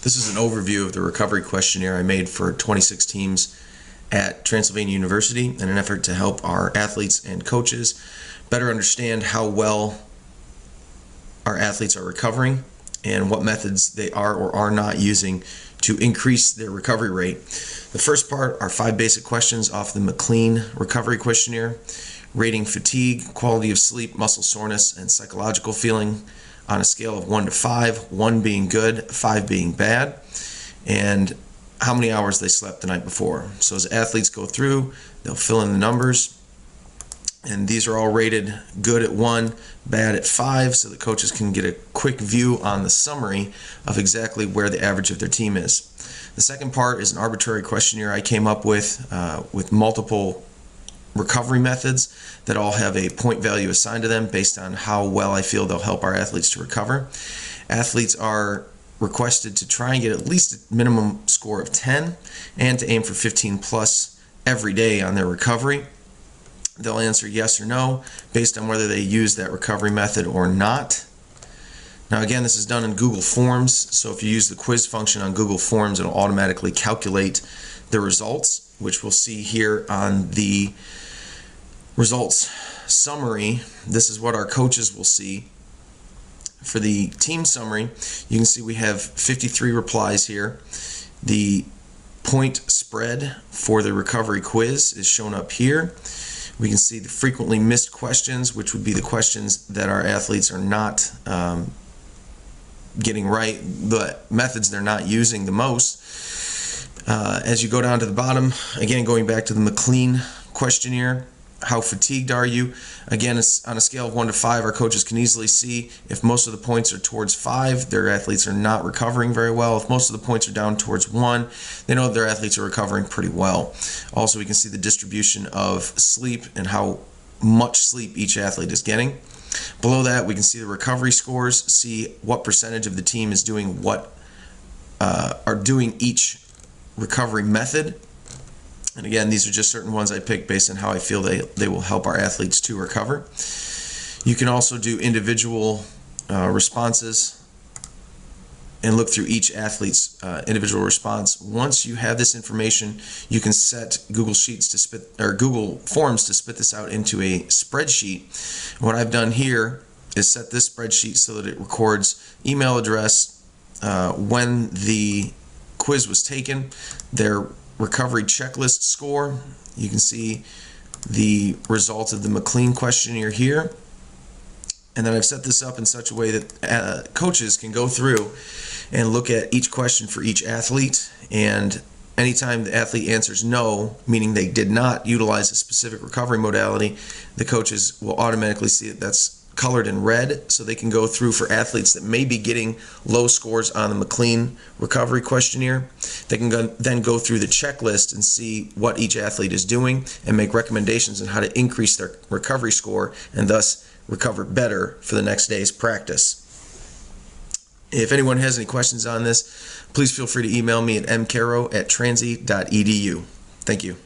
This is an overview of the recovery questionnaire I made for 26 teams at Transylvania University in an effort to help our athletes and coaches better understand how well our athletes are recovering and what methods they are or are not using to increase their recovery rate. The first part are 5 basic questions off the McLean recovery questionnaire, rating fatigue, quality of sleep, muscle soreness, and psychological feeling on a scale of 1 to 5, 1 being good, 5 being bad, and how many hours they slept the night before. So as athletes go through, they'll fill in the numbers, and these are all rated good at 1, bad at 5, so the coaches can get a quick view on the summary of exactly where the average of their team is. The second part is an arbitrary questionnaire I came up with multiple recovery methods that all have a point value assigned to them based on how well I feel they'll help our athletes to recover. Athletes are requested to try and get at least a minimum score of 10 and to aim for 15 plus every day on their recovery. They'll answer yes or no based on whether they use that recovery method or not. Now again, this is done in Google Forms, so if you use the quiz function on Google Forms, it'll automatically calculate the results, which we'll see here on the results summary. This is what our coaches will see. For the team summary, you can see we have 53 replies here. The point spread for the recovery quiz is shown up here. We can see the frequently missed questions, which would be the questions that our athletes are not getting right, the methods they're not using the most. As you go down to the bottom, again going back to the McLean questionnaire, how fatigued are you? Again, it's on a scale of 1 to 5. Our coaches can easily see if most of the points are towards 5, their athletes are not recovering very well. If most of the points are down towards 1, they know that their athletes are recovering pretty well. Also, we can see the distribution of sleep and how much sleep each athlete is getting. Below that, we can see the recovery scores, see what percentage of the team is doing are doing each recovery method. And again, these are just certain ones I picked based on how I feel they will help our athletes to recover. You can also do individual responses and look through each athlete's individual response. Once you have this information, you can set Google Forms to spit this out into a spreadsheet. What I've done here is set this spreadsheet so that it records email address, when the quiz was taken, their recovery checklist score. You can see the results of the McLean questionnaire here. And then I've set this up in such a way that coaches can go through and look at each question for each athlete, and anytime the athlete answers no, meaning they did not utilize a specific recovery modality, the coaches will automatically see that that's colored in red, so they can go through for athletes that may be getting low scores on the McLean recovery questionnaire. They can then go through the checklist and see what each athlete is doing and make recommendations on how to increase their recovery score and thus recover better for the next day's practice. If anyone has any questions on this, please feel free to email me at mcaro@transy.edu. Thank you.